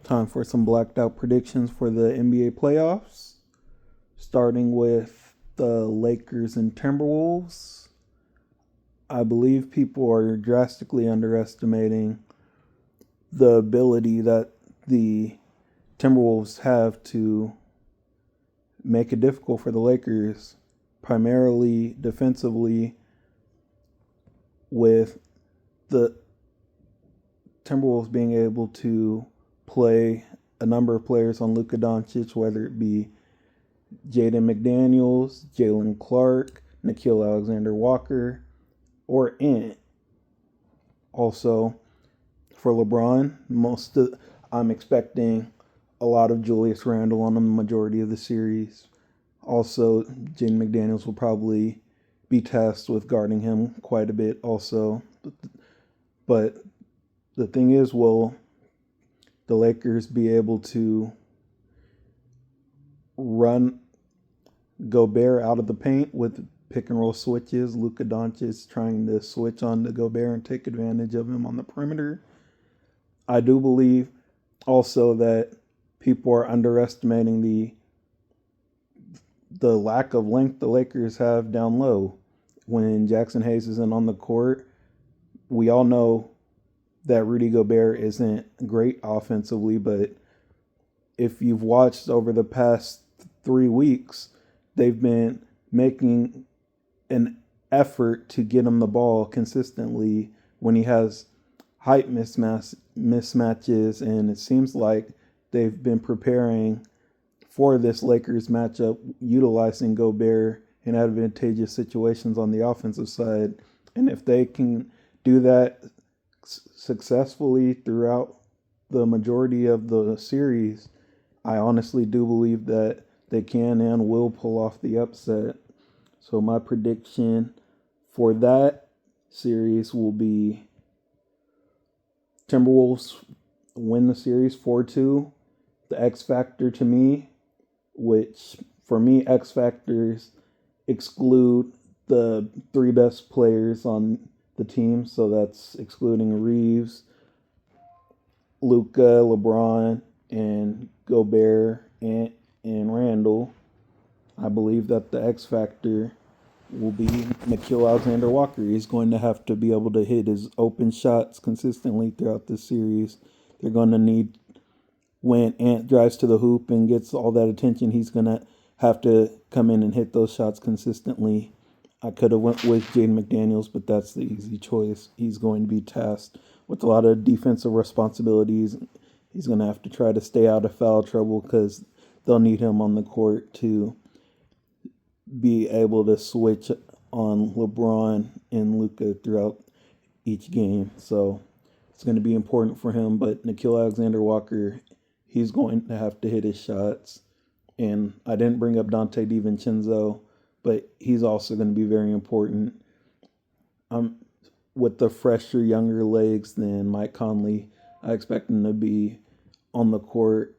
Time for some blacked out predictions for the NBA playoffs, starting with the Lakers and Timberwolves. I believe people are drastically underestimating the ability that the Timberwolves have to make it difficult for the Lakers, primarily defensively, with the Timberwolves being able to play a number of players on Luka Doncic, whether it be Jaden McDaniels, Jalen Clark, Nickeil Alexander-Walker, or Ant. Also, for LeBron, I'm expecting a lot of Julius Randle on the majority of the series. Also, Jaden McDaniels will probably be tasked with guarding him quite a bit also. But the thing is, will the Lakers be able to run Gobert out of the paint with pick and roll switches? Luka Doncic trying to switch on to Gobert and take advantage of him on the perimeter. I do believe also that people are underestimating the lack of length the Lakers have down low. When Jackson Hayes isn't on the court, we all know that Rudy Gobert isn't great offensively, but if you've watched over the past 3 weeks, they've been making an effort to get him the ball consistently when he has height mismatches, and it seems like they've been preparing for this Lakers matchup, utilizing Gobert in advantageous situations on the offensive side. And if they can do that successfully throughout the majority of the series, I honestly do believe that they can and will pull off the upset. So my prediction for that series will be Timberwolves win the series 4-2. The X factor to me, which for me, X factors exclude the 3 best players on the team. So that's excluding Reeves, Luka, LeBron, and Gobert and Randall. I believe that the X factor will be Nickeil Alexander-Walker. He's going to have to be able to hit his open shots consistently throughout the series. They're going to need, when Ant drives to the hoop and gets all that attention, he's going to have to come in and hit those shots consistently. I could have went with Jaden McDaniels, but that's the easy choice. He's going to be tasked with a lot of defensive responsibilities. He's going to have to try to stay out of foul trouble because they'll need him on the court to be able to switch on LeBron and Luka throughout each game. So it's going to be important for him. But Nickeil Alexander-Walker, he's going to have to hit his shots. And I didn't bring up Donte DiVincenzo, but he's also going to be very important. With the fresher, younger legs than Mike Conley, I expect him to be on the court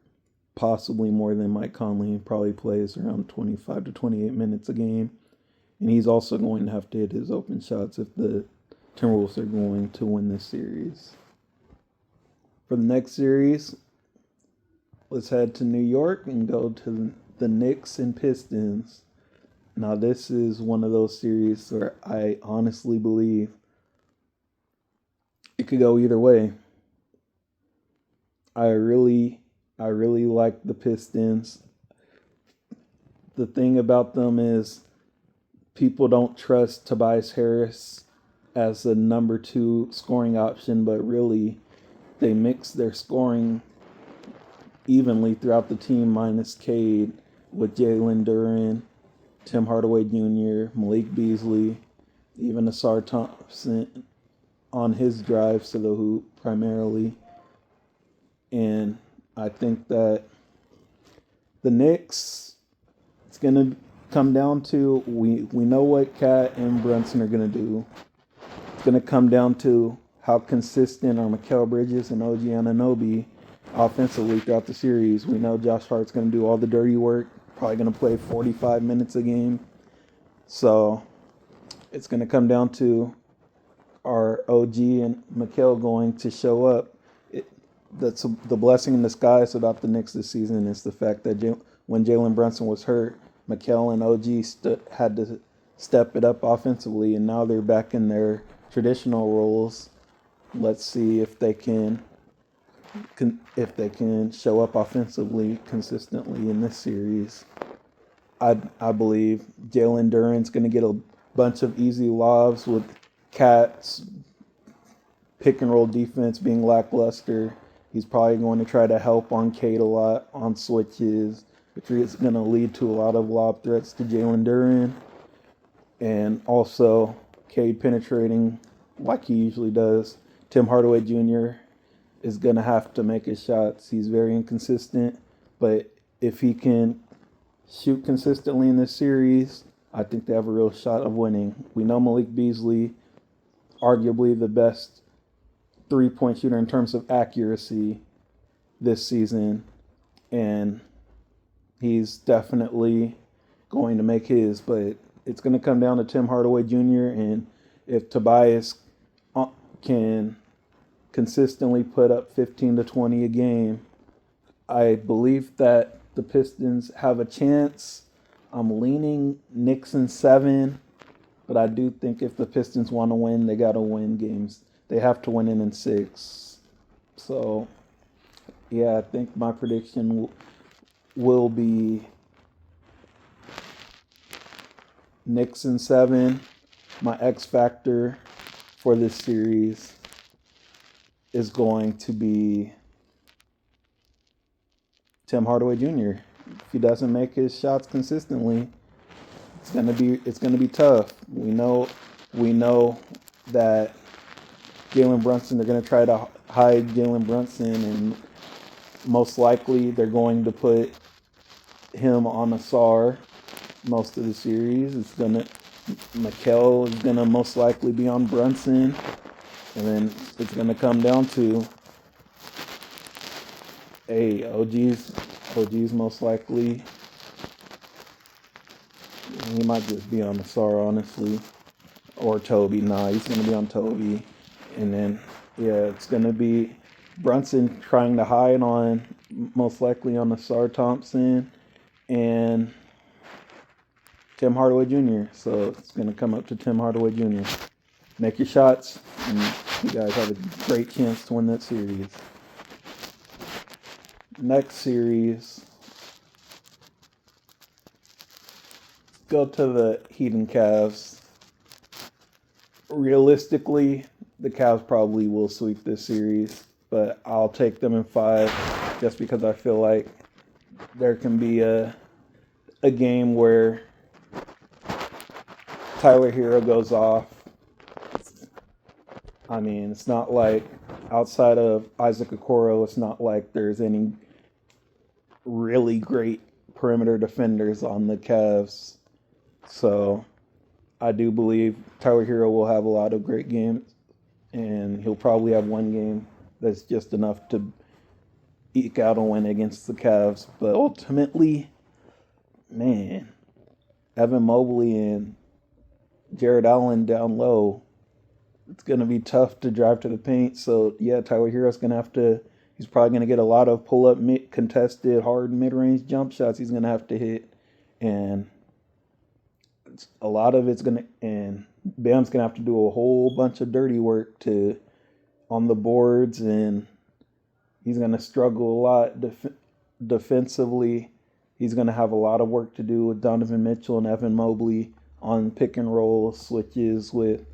possibly more than Mike Conley. He probably plays around 25 to 28 minutes a game. And he's also going to have to hit his open shots if the Timberwolves are going to win this series. For the next series, let's head to New York and go to the Knicks and Pistons. Now, this is one of those series where I honestly believe it could go either way. I really like the Pistons. The thing about them is people don't trust Tobias Harris as a number 2 scoring option, but really they mix their scoring evenly throughout the team, minus Cade, with Jalen Duren, Tim Hardaway Jr., Malik Beasley, even Asar Thompson on his drives to the hoop primarily. And I think that the Knicks, it's going to come down to, we know what Cat and Brunson are going to do. It's going to come down to how consistent are Mikal Bridges and OG Anunoby offensively throughout the series. We know Josh Hart's going to do all the dirty work, probably going to play 45 minutes a game. So it's going to come down to, are OG and Mikal going to show up? that's the blessing in disguise about the Knicks this season is the fact that when Jalen Brunson was hurt, Mikal and OG had to step it up offensively, and now they're back in their traditional roles. Let's see if they can show up offensively consistently in this series. I believe Jalen Duren's going to get a bunch of easy lobs with Cat's pick and roll defense being lackluster. He's probably going to try to help on Cade a lot on switches, which is going to lead to a lot of lob threats to Jalen Duren. And also Cade penetrating like he usually does. Tim Hardaway Jr. is going to have to make his shots. He's very inconsistent, but if he can shoot consistently in this series, I think they have a real shot of winning. We know Malik Beasley, arguably the best three-point shooter in terms of accuracy this season, and he's definitely going to make his, but it's going to come down to Tim Hardaway Jr., and if Tobias can consistently put up 15 to 20 a game, I believe that the Pistons have a chance. I'm leaning Knicks in 7, but I do think if the Pistons want to win, they got to win games. They have to win in 6. So, yeah, I think my prediction will be Knicks in 7. My X factor for this series is going to be Tim Hardaway Jr. If he doesn't make his shots consistently, it's gonna be tough. We know that Jalen Brunson, they're gonna try to hide Jalen Brunson, and most likely they're going to put him on Asar most of the series. Mikal is gonna most likely be on Brunson, and then it's gonna come down to OG's most likely. He might just be on Asar, honestly, or Toby. Nah, he's gonna be on Toby, and then it's gonna be Brunson trying to hide on most likely on Asar Thompson and Tim Hardaway Jr. So it's gonna come up to Tim Hardaway Jr. Make your shots, and you guys have a great chance to win that series. Next series, go to the Heat and Cavs. Realistically, the Cavs probably will sweep this series, but I'll take them in 5 just because I feel like there can be a game where Tyler Hero goes off. I mean, it's not like outside of Isaac Okoro, it's not like there's any really great perimeter defenders on the Cavs. So I do believe Tyler Hero will have a lot of great games, and he'll probably have one game that's just enough to eke out a win against the Cavs. But ultimately, man, Evan Mobley and Jared Allen down low, it's going to be tough to drive to the paint. So, yeah, Tyler Hero's going to have to, he's probably going to get a lot of pull-up, contested, hard mid-range jump shots he's going to have to hit. And a lot of it's going to, and Bam's going to have to do a whole bunch of dirty work on the boards, and he's going to struggle a lot defensively. He's going to have a lot of work to do with Donovan Mitchell and Evan Mobley on pick and roll switches with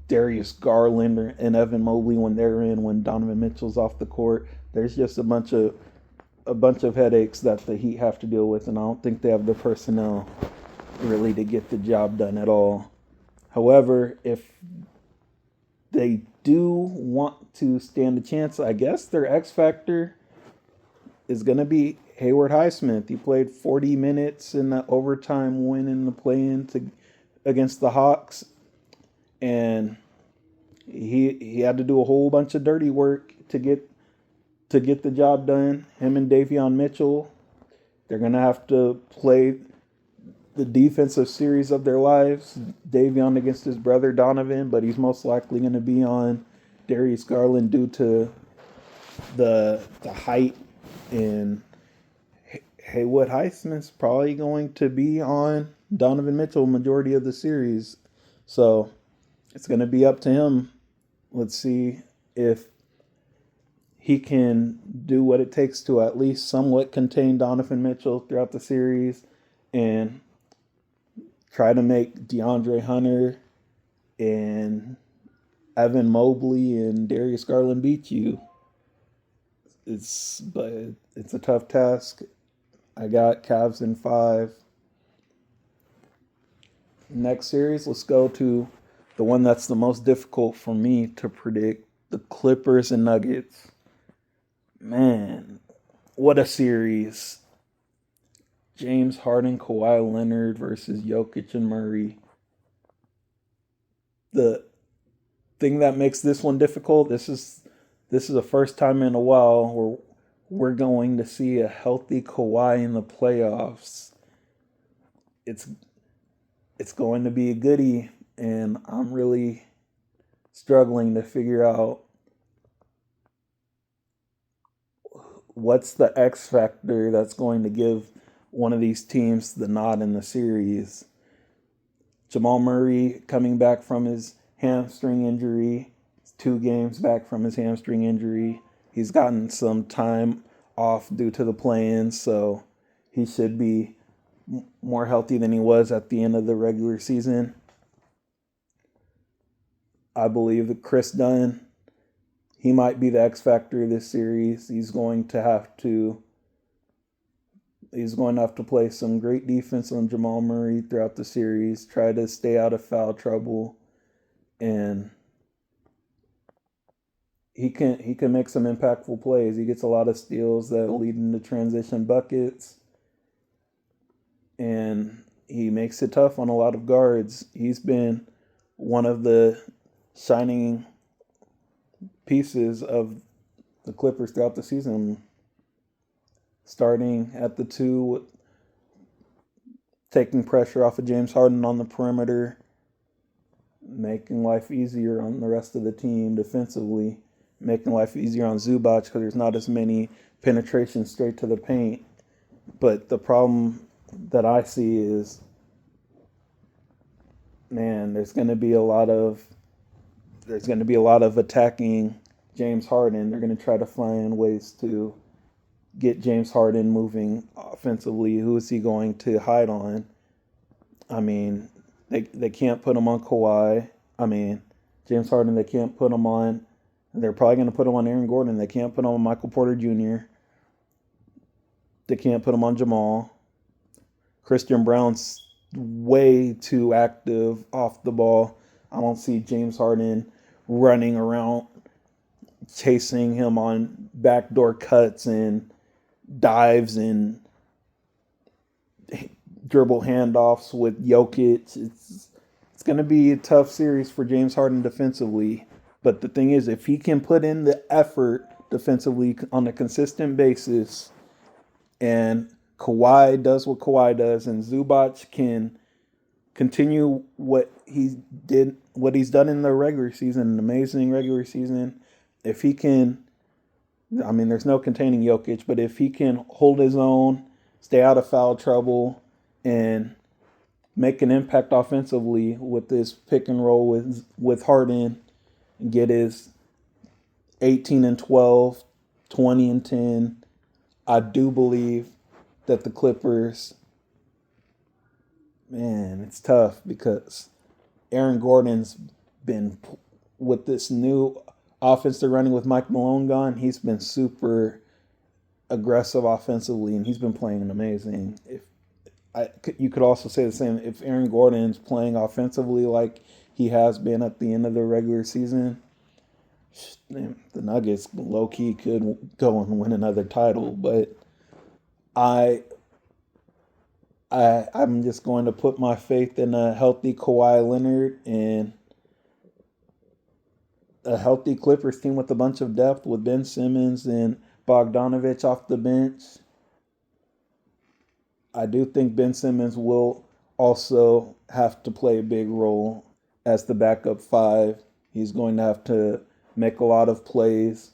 Darius Garland and Evan Mobley when Donovan Mitchell's off the court. There's just a bunch of headaches that the Heat have to deal with, and I don't think they have the personnel really to get the job done at all. However, if they do want to stand a chance, I guess their X factor is going to be Hayward Highsmith. He played 40 minutes in the overtime win in the play-in against the Hawks, and he had to do a whole bunch of dirty work to get the job done. Him and Davion Mitchell, they're going to have to play the defensive series of their lives. Davion against his brother Donovan, but he's most likely going to be on Darius Garland due to the height, and Haywood Highsmith's probably going to be on Donovan Mitchell majority of the series. So it's going to be up to him. Let's see if he can do what it takes to at least somewhat contain Donovan Mitchell throughout the series and try to make DeAndre Hunter and Evan Mobley and Darius Garland beat you. But it's a tough task. I got Cavs in 5. Next series, let's go to the one that's the most difficult for me to predict, the Clippers and Nuggets. Man, what a series. James Harden, Kawhi Leonard versus Jokic and Murray. The thing that makes this one difficult, this is the first time in a while where we're going to see a healthy Kawhi in the playoffs. It's going to be a goodie, and I'm really struggling to figure out what's the X factor that's going to give one of these teams the nod in the series. Jamal Murray coming back from his hamstring injury, 2 games back from his hamstring injury. He's gotten some time off due to the play-ins, so he should be more healthy than he was at the end of the regular season. I believe that Chris Dunn, he might be the X factor this series. He's going to have to play some great defense on Jamal Murray throughout the series, try to stay out of foul trouble, and he can make some impactful plays. He gets a lot of steals that lead into transition buckets, and he makes it tough on a lot of guards. He's been one of the shining pieces of the Clippers throughout the season, starting at the 2, taking pressure off of James Harden on the perimeter, making life easier on the rest of the team defensively, making life easier on Zubac because there's not as many penetrations straight to the paint. But the problem that I see is, man, there's going to be a lot of attacking James Harden. They're going to try to find ways to get James Harden moving offensively. Who is he going to hide on? I mean, they can't put him on Kawhi. I mean, James Harden, they can't put him on. They're probably going to put him on Aaron Gordon. They can't put him on Michael Porter Jr. They can't put him on Jamal. Christian Brown's way too active off the ball. I don't see James Harden running around chasing him on backdoor cuts and dives and dribble handoffs with Jokic. It's going to be a tough series for James Harden defensively. But the thing is, if he can put in the effort defensively on a consistent basis, and Kawhi does what Kawhi does, and Zubac can continue what he's done in the regular season, an amazing regular season. If he can, I mean, there's no containing Jokic, but if he can hold his own, stay out of foul trouble, and make an impact offensively with this pick and roll with Harden, and get his 18 and 12, 20 and 10, I do believe that the Clippers, man, it's tough because Aaron Gordon's been, with this new offense they're running with Mike Malone gone, he's been super aggressive offensively, and he's been playing amazing. You could also say the same if Aaron Gordon's playing offensively like he has been at the end of the regular season, the Nuggets low-key could go and win another title. But I'm just going to put my faith in a healthy Kawhi Leonard and a healthy Clippers team with a bunch of depth with Ben Simmons and Bogdanovich off the bench. I do think Ben Simmons will also have to play a big role as the backup 5. He's going to have to make a lot of plays.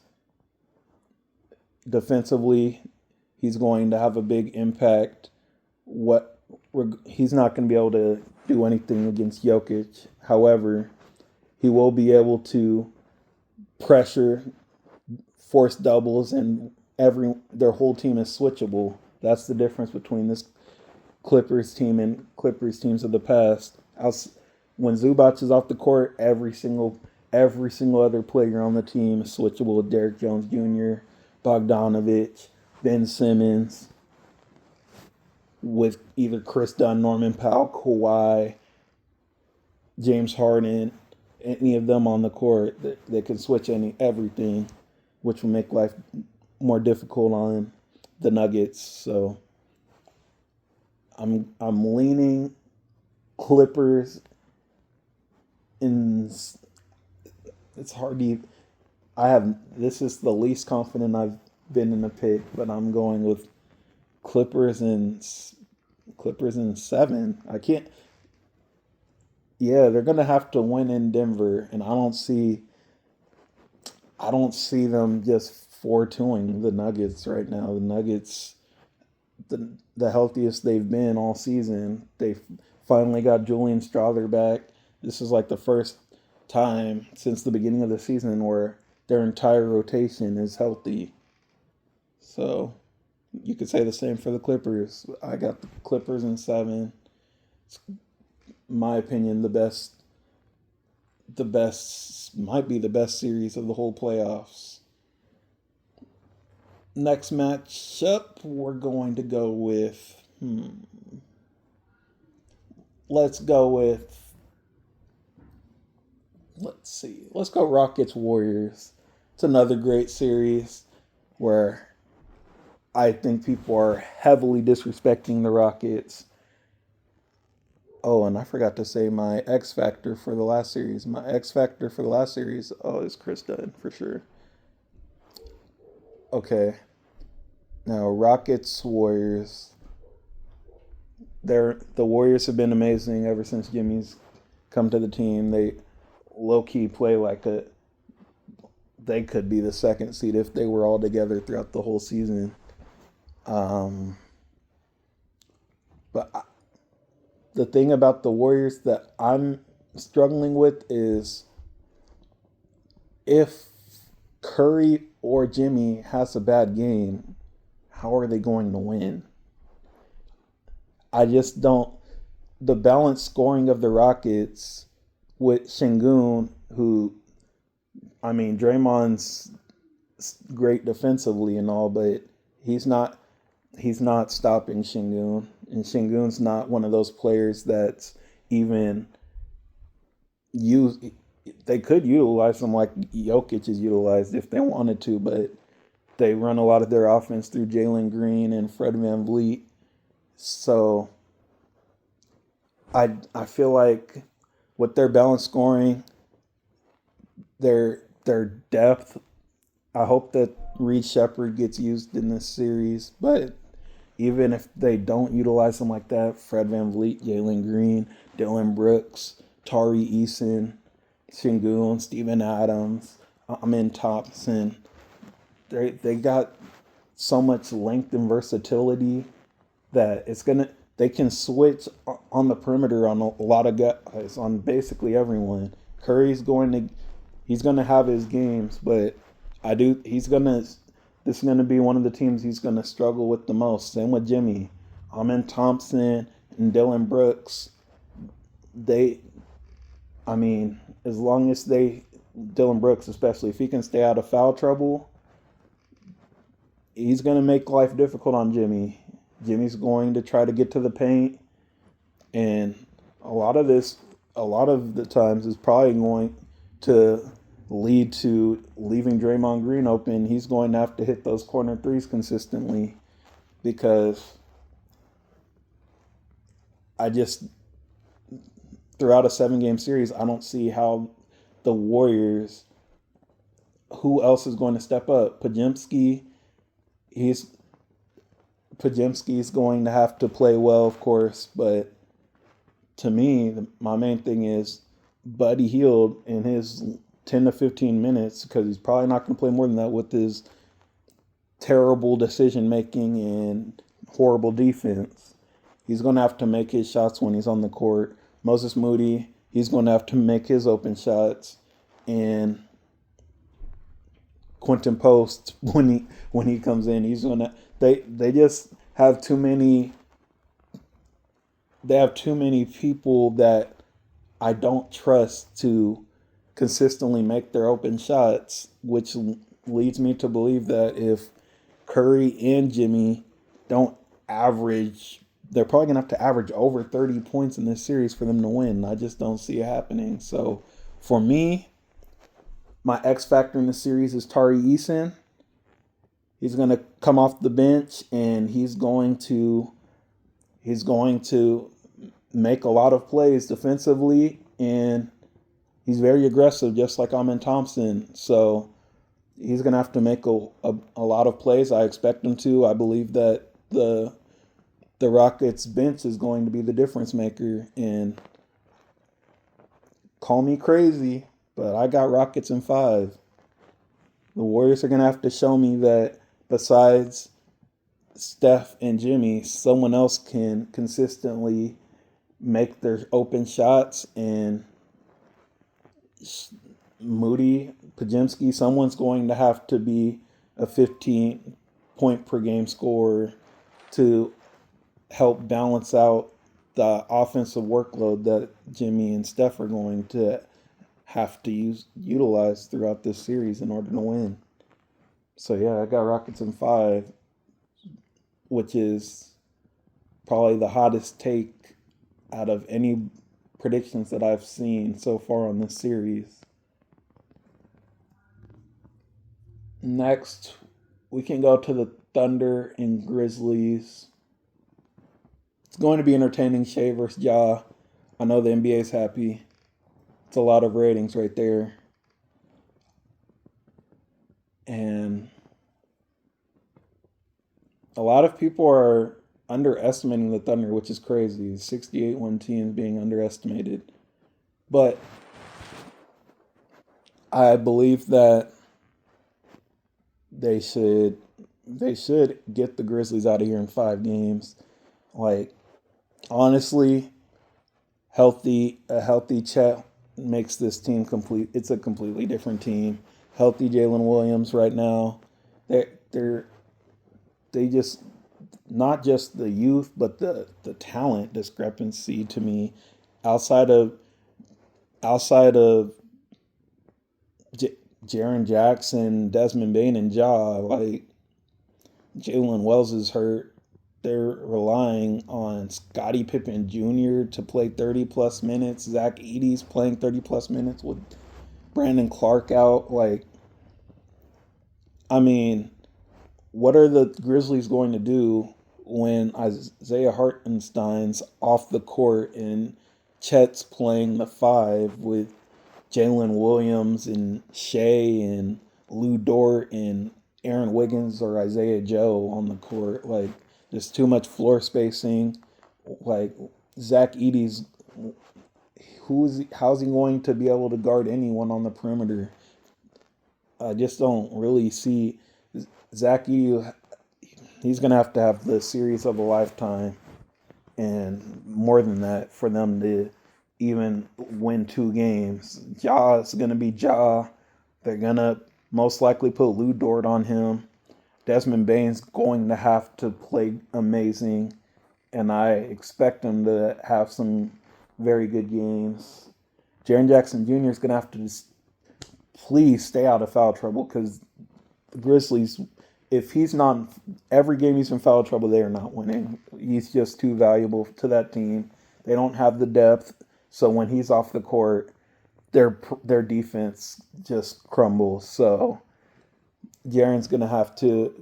Defensively, he's going to have a big impact. What he's not going to be able to do anything against Jokic. However, he will be able to pressure, force doubles, and their whole team is switchable. That's the difference between this Clippers team and Clippers teams of the past. When Zubac is off the court, every single other player on the team is switchable. Derrick Jones Jr., Bogdanovich, Ben Simmons, with either Chris Dunn, Norman Powell, Kawhi, James Harden, any of them on the court, they can switch everything, which will make life more difficult on the Nuggets. So I'm leaning Clippers. In it's hard to. This is the least confident I've been in a pick, but I'm going with Clippers in 7. I can't. Yeah, they're gonna have to win in Denver, and I don't see them just 4-2ing the Nuggets right now. The Nuggets, the healthiest they've been all season. They finally got Julian Strawther back. This is like the first time since the beginning of the season where their entire rotation is healthy. So you could say the same for the Clippers. I got the Clippers in 7. It's, in my opinion, might be the best series of the whole playoffs. Next matchup, we're going to go with. Let's go with. Let's see. Let's go Rockets Warriors. It's another great series where I think people are heavily disrespecting the Rockets. Oh, and I forgot to say my X Factor for the last series. My X Factor for the last series, is Chris Dunn for sure. Okay. Now, Rockets Warriors. The Warriors have been amazing ever since Jimmy's come to the team. They low key play like they could be the second seed if they were all together throughout the whole season. But the thing about the Warriors that I'm struggling with is if Curry or Jimmy has a bad game, how are they going to win? I just don't. The balanced scoring of the Rockets with Şengün, who, Draymond's great defensively and all, but he's not stopping Şengün, and Şengün's not one of those players that's even use. They could utilize him like Jokic is utilized if they wanted to, but they run a lot of their offense through Jalen Green and Fred VanVleet. So I feel like with their balanced scoring, their depth, I hope that Reed Shepherd gets used in this series. But even if they don't utilize him like that, Fred VanVleet, Jalen Green, Dylan Brooks, Tari Eason, Şengün, Steven Adams, Amen Thompson, they got so much length and versatility that they can switch on the perimeter on a lot of guys, on basically everyone. Curry's he's gonna have his games, but this is gonna be one of the teams he's gonna struggle with the most. Same with Jimmy. Amen Thompson and Dylan Brooks. As long as Dylan Brooks especially, if he can stay out of foul trouble, he's gonna make life difficult on Jimmy. Jimmy's going to try to get to the paint, and a lot of the times is probably going to lead to leaving Draymond Green open. He's going to have to hit those corner threes consistently, because throughout a 7-game series, I don't see how the Warriors, who else is going to step up? Podziemski's going to have to play well, of course, but to me, my main thing is Buddy Hield in his 10 to 15 minutes, because he's probably not going to play more than that with his terrible decision making and horrible defense. He's going to have to make his shots when he's on the court. Moses Moody, he's going to have to make his open shots. And Quentin Post, when he comes in, he's going to they just have too many people that I don't trust to consistently make their open shots, which leads me to believe that if Curry and Jimmy don't average, they're probably going to have to average over 30 points in this series for them to win. I just don't see it happening. So for me, my X factor in the series is Tari Eason. He's going to come off the bench and he's going to make a lot of plays defensively, and he's very aggressive, just like Amen Thompson. So he's going to have to make a lot of plays. I expect him to. I believe that the Rockets bench is going to be the difference maker. And call me crazy, but I got Rockets in 5. The Warriors are going to have to show me that besides Steph and Jimmy, someone else can consistently make their open shots, and Moody, Podziemski, someone's going to have to be a 15 point per game scorer to help balance out the offensive workload that Jimmy and Steph are going to have to utilize throughout this series in order to win. So yeah, I got Rockets in 5, which is probably the hottest take out of any predictions that I've seen so far on this series. Next, we can go to the Thunder and Grizzlies. It's going to be entertaining. Shea versus Ja. I know the NBA's happy. It's a lot of ratings right there. And a lot of people are underestimating the Thunder, which is crazy. 68-1 teams being underestimated. But I believe that they should get the Grizzlies out of here in 5 games. Like, honestly, a healthy Chet makes this team complete. It's a completely different team. Healthy Jalen Williams right now. They just, not just the youth, but the talent discrepancy to me, outside of Jaren Jackson, Desmond Bane, and Ja. Like, Jalen Wells is hurt. They're relying on Scottie Pippen Jr. to play 30 plus minutes. Zach Edey's playing 30 plus minutes with Brandon Clark out. Like, I mean, what are the Grizzlies going to do when Isaiah Hartenstein's off the court and Chet's playing the 5 with Jalen Williams and Shea and Lou Dort and Aaron Wiggins or Isaiah Joe on the court? Like, there's too much floor spacing. Like, Zach Edey's, how's he going to be able to guard anyone on the perimeter? I just don't really see Zach Edey. He's going to have the series of a lifetime, and more than that, for them to even win 2 games. Ja is going to be Ja. They're going to most likely put Lou Dort on him. Desmond Bane's going to have to play amazing, and I expect him to have some very good games. Jaren Jackson Jr. is going to have to just please stay out of foul trouble, because the Grizzlies, if he's not, every game he's in foul trouble, they are not winning. He's just too valuable to that team. They don't have the depth, so when he's off the court, their defense just crumbles. So Jaren's going to have to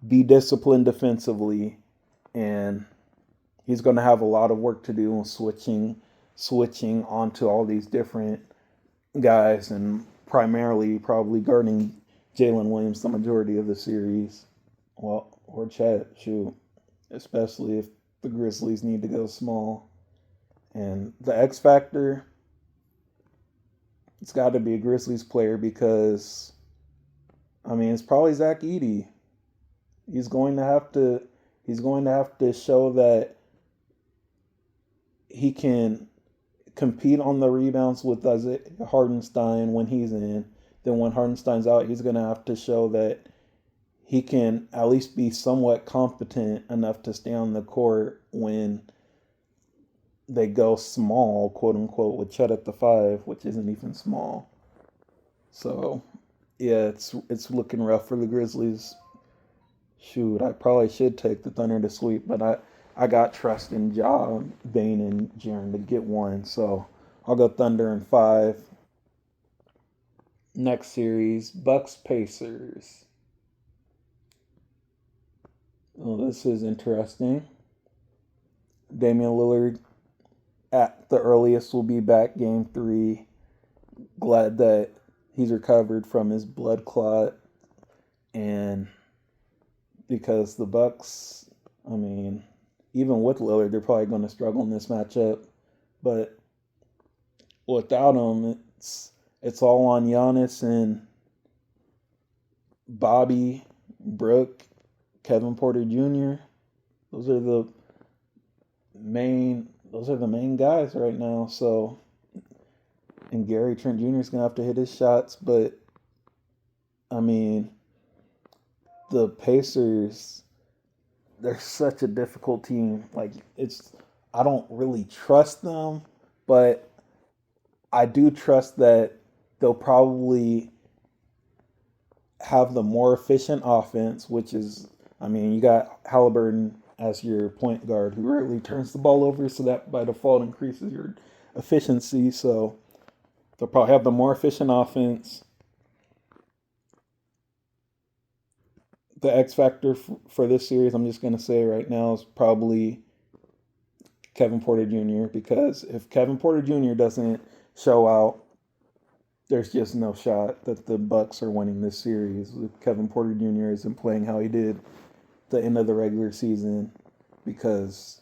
be disciplined defensively, and he's going to have a lot of work to do in switching onto all these different guys, and primarily probably guarding Jalen Williams the majority of the series. Well, or Chet, shoot. Especially if the Grizzlies need to go small. And the X factor, it's got to be a Grizzlies player, because, I mean, it's probably Zach Edey. He's going to have to. He's going to have to show that he can compete on the rebounds with Isaiah Hardenstein when he's in. Then when Hardenstein's out, he's going to have to show that he can at least be somewhat competent enough to stay on the court when they go small, quote unquote, with Chet at the five, which isn't even small. So yeah, it's looking rough for the Grizzlies. Shoot, I probably should take the Thunder to sweep, but I got trust in Ja, Bane, and Jaren to get one, so I'll go Thunder in five. Next series, Bucks Pacers. Oh, this is interesting. Damian Lillard at the earliest will be back game three. Glad that he's recovered from his blood clot, and because the Bucks, I mean, even with Lillard, they're probably going to struggle in this matchup. But without him, it's all on Giannis and Bobby, Brooke, Kevin Porter Jr. Those are the main guys right now. So, and Gary Trent Jr. is gonna have to hit his shots, but I mean, the Pacers, they're such a difficult team. Like I don't really trust them, but I do trust that they'll probably have the more efficient offense, which is, I mean, you got Halliburton as your point guard who rarely turns the ball over, so that by default increases your efficiency. So they'll probably have the more efficient offense. The X factor for this series, I'm just going to say right now, is probably Kevin Porter Jr. because if Kevin Porter Jr. doesn't show out, there's just no shot that the Bucks are winning this series. If Kevin Porter Jr. isn't playing how he did the end of the regular season, because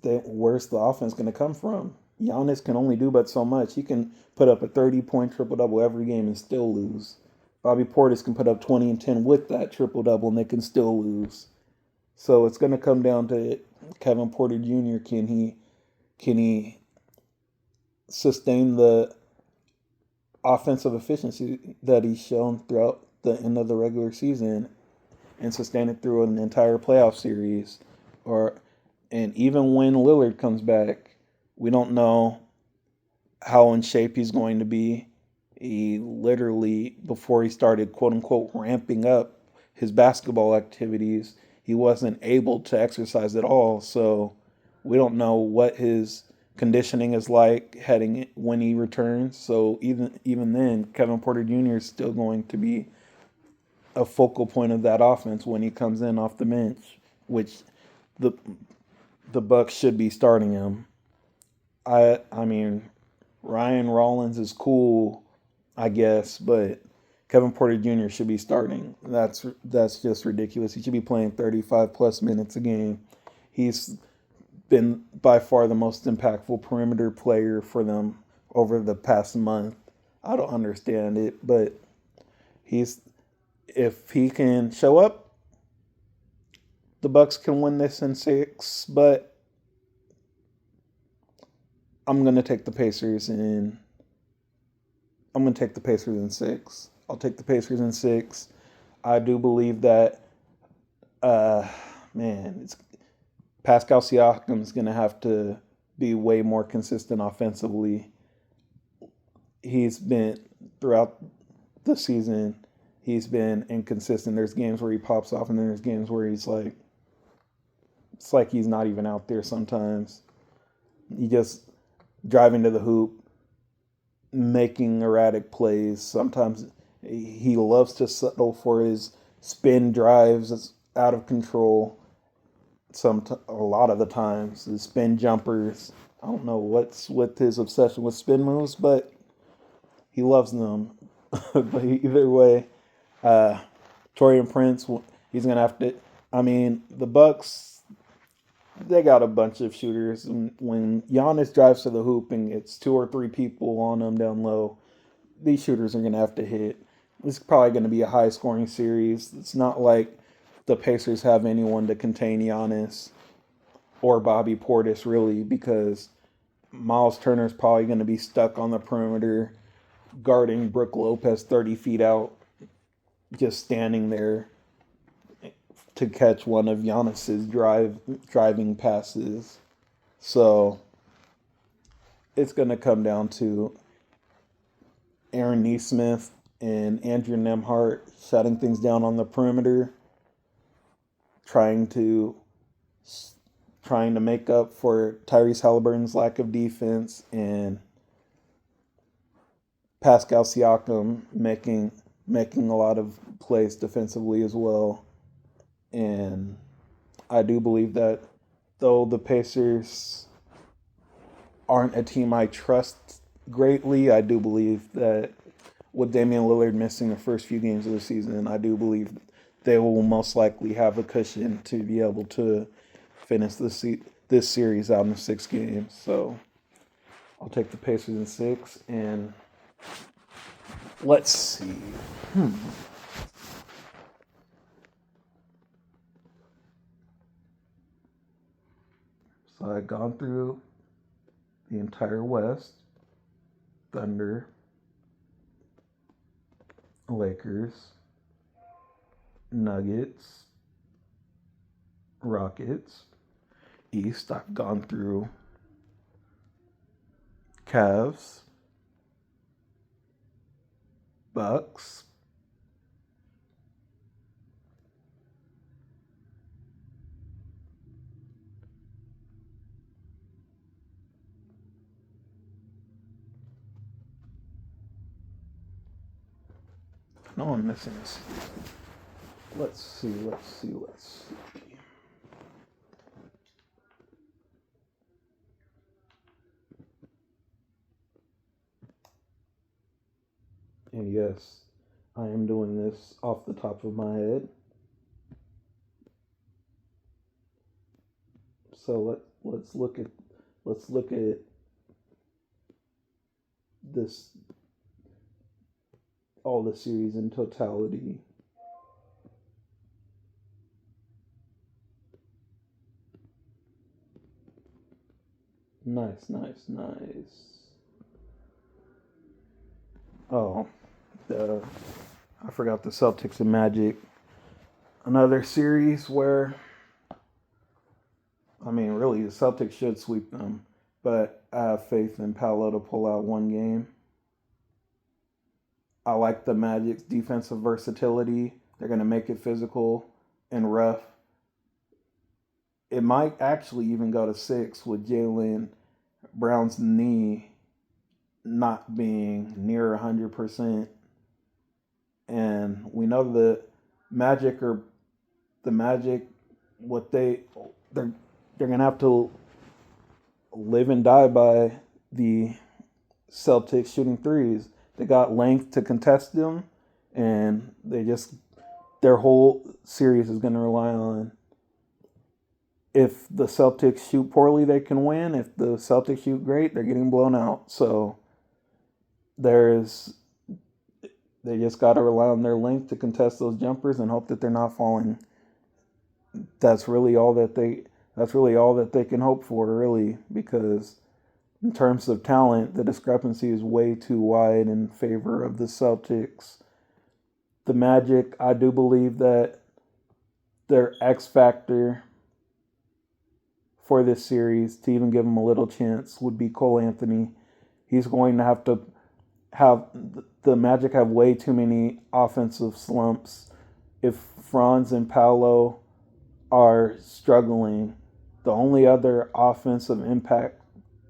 where's the offense going to come from? Giannis can only do but so much. He can put up a 30-point triple-double every game and still lose. Bobby Portis can put up 20 and 10 with that triple-double and they can still lose. So it's going to come down to Kevin Porter Jr. Can he sustain the offensive efficiency that he's shown throughout the end of the regular season and sustain it through an entire playoff series? And even when Lillard comes back, we don't know how in shape he's going to be. He literally, before he started, quote unquote, ramping up his basketball activities, he wasn't able to exercise at all. So we don't know what his conditioning is like heading when he returns. So even then, Kevin Porter Jr. is still going to be a focal point of that offense when he comes in off the bench, which the Bucks should be starting him. I mean, Ryan Rollins is cool, I guess, but Kevin Porter Jr. should be starting. That's just ridiculous. He should be playing 35 plus minutes a game. He's been by far the most impactful perimeter player for them over the past month. I don't understand it, but if he can show up, the Bucks can win this in 6, but I'm going to take the Pacers in 6. I'll take the Pacers in 6. I do believe that it's Pascal Siakam's going to have to be way more consistent offensively. He's been, throughout the season, he's been inconsistent. There's games where he pops off, and then there's games where he's like, it's like he's not even out there sometimes. He just driving to the hoop, making erratic plays. Sometimes he loves to settle for his spin drives. It's out of control. A lot of the times, his spin jumpers. I don't know what's with his obsession with spin moves, but he loves them. But either way, Taurean Prince, he's gonna have to. I mean, the Bucks, they got a bunch of shooters, and when Giannis drives to the hoop and it's 2 or 3 people on him down low, these shooters are gonna have to hit. It's probably going to be a high scoring series. It's not like the Pacers have anyone to contain Giannis or Bobby Portis, really, because Miles Turner's probably going to be stuck on the perimeter guarding Brook Lopez 30 feet out, just standing there to catch one of Giannis's driving passes. So it's going to come down to Aaron Nesmith and Andrew Nembhard shutting things down on the perimeter, trying to make up for Tyrese Halliburton's lack of defense, and Pascal Siakam making a lot of plays defensively as well. And I do believe that though the Pacers aren't a team I trust greatly, I do believe that with Damian Lillard missing the first few games of the season, I do believe they will most likely have a cushion to be able to finish this series out in 6 games. So I'll take the Pacers in 6, and let's see. So I've gone through the entire West. Thunder, Lakers, Nuggets, Rockets. East, I've gone through Cavs, Bucks, no, I'm missing this. Let's see. And yes, I am doing this off the top of my head. So let's look at this, all the series in totality. Nice. Oh, I forgot the Celtics and Magic. Another series where, I mean, really, the Celtics should sweep them, but I have faith in Paolo to pull out one game. I like the Magic's defensive versatility. They're going to make it physical and rough. It might actually even go to 6 with Jaylen Brown's knee not being near 100%. And we know the Magic what they're gonna have to live and die by the Celtics shooting threes. They got length to contest them, and their whole series is gonna rely on, if the Celtics shoot poorly, they can win. If the Celtics shoot great, they're getting blown out. So they just got to rely on their length to contest those jumpers and hope that they're not falling. That's really all that they can hope for, really, because in terms of talent, the discrepancy is way too wide in favor of the Celtics. The Magic, I do believe that their X factor for this series, to even give him a little chance, would be Cole Anthony. He's going to have the Magic have way too many offensive slumps. If Franz and Paolo are struggling, the only other offensive impact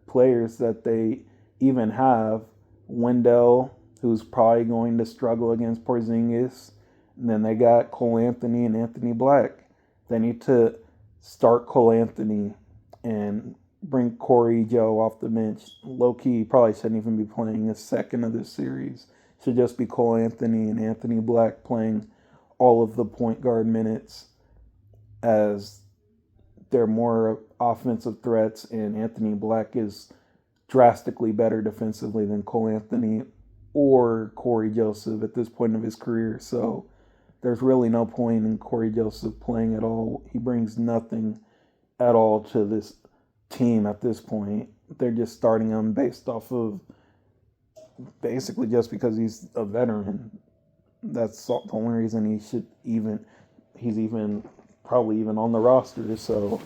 players that they even have, Wendell, who's probably going to struggle against Porzingis, and then they got Cole Anthony and Anthony Black. They need to start Cole Anthony and bring Corey Joe off the bench. Low key, probably shouldn't even be playing a second of this series. Should just be Cole Anthony and Anthony Black playing all of the point guard minutes, as they're more offensive threats, and Anthony Black is drastically better defensively than Cole Anthony. or Corey Joseph at this point of his career. So there's really no point in Corey Joseph playing at all. He brings nothing at all to this team at this point. They're just starting him based off of basically just because he's a veteran. That's the only reason he's even probably even on the roster. So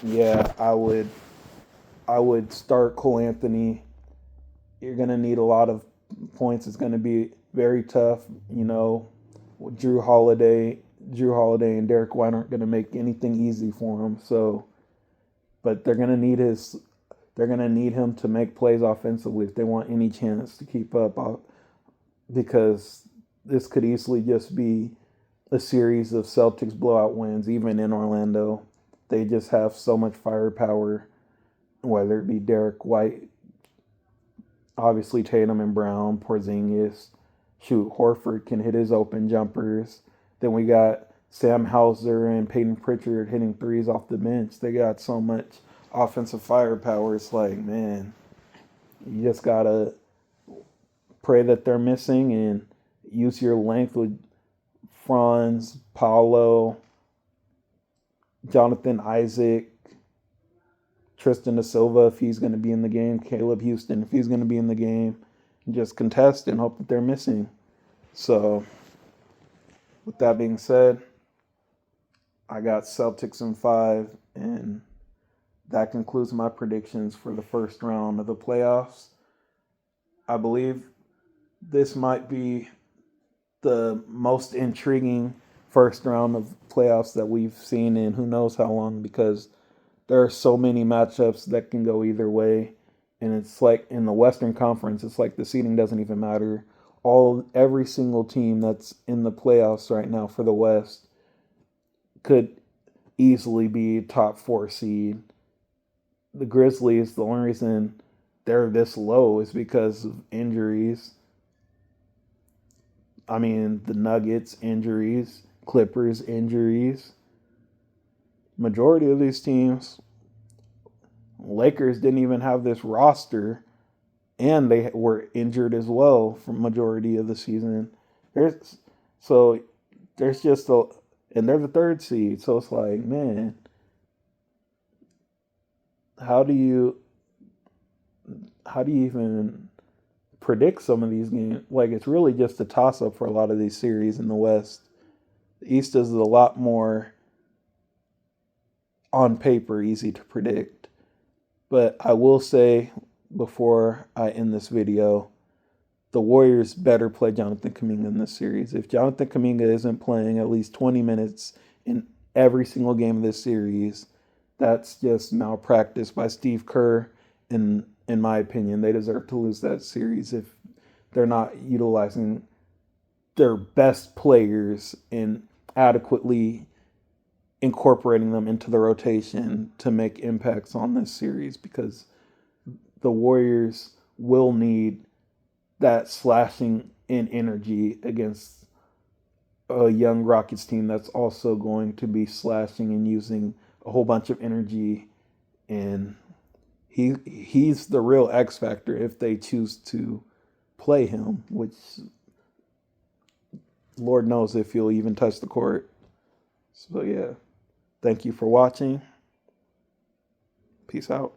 yeah, I would start Cole Anthony. You're gonna need a lot of points. It's gonna be very tough. Drew Holiday and Derek White aren't gonna make anything easy for him. So, but they're gonna need him to make plays offensively if they want any chance to keep up. Because this could easily just be a series of Celtics blowout wins, even in Orlando. They just have so much firepower, whether it be Derek White, obviously Tatum and Brown, Porzingis. Shoot, Horford can hit his open jumpers. Then we got Sam Hauser and Peyton Pritchard hitting threes off the bench. They got so much offensive firepower. It's like, man, you just got to pray that they're missing and use your length with Franz, Paolo, Jonathan Isaac, Tristan da Silva if he's going to be in the game, Caleb Houston if he's going to be in the game, and just contest and hope that they're missing. So, with that being said, I got Celtics in 5, and that concludes my predictions for the first round of the playoffs. I believe this might be the most intriguing first round of playoffs that we've seen in who knows how long, because there are so many matchups that can go either way. And it's like in the Western Conference, it's like the seeding doesn't even matter. Every single team that's in the playoffs right now for the West could easily be top 4 seed. The Grizzlies, the only reason they're this low is because of injuries. I mean, the Nuggets, injuries, Clippers, injuries. Majority of these teams, Lakers didn't even have this roster, and they were injured as well for majority of the season. There's just and they're the 3rd seed, so it's like, man, how do you even predict some of these games? Like, it's really just a toss-up for a lot of these series in the West. The East is a lot more, on paper, easy to predict. But I will say, before I end this video, the Warriors better play Jonathan Kuminga in this series. If Jonathan Kuminga isn't playing at least 20 minutes in every single game of this series, that's just malpractice by Steve Kerr. In my opinion, they deserve to lose that series if they're not utilizing their best players and adequately incorporating them into the rotation to make impacts on this series, because the Warriors will need that slashing in energy against a young Rockets team that's also going to be slashing and using a whole bunch of energy. And he's the real X factor if they choose to play him, which Lord knows if he'll even touch the court. So yeah, thank you for watching. Peace out.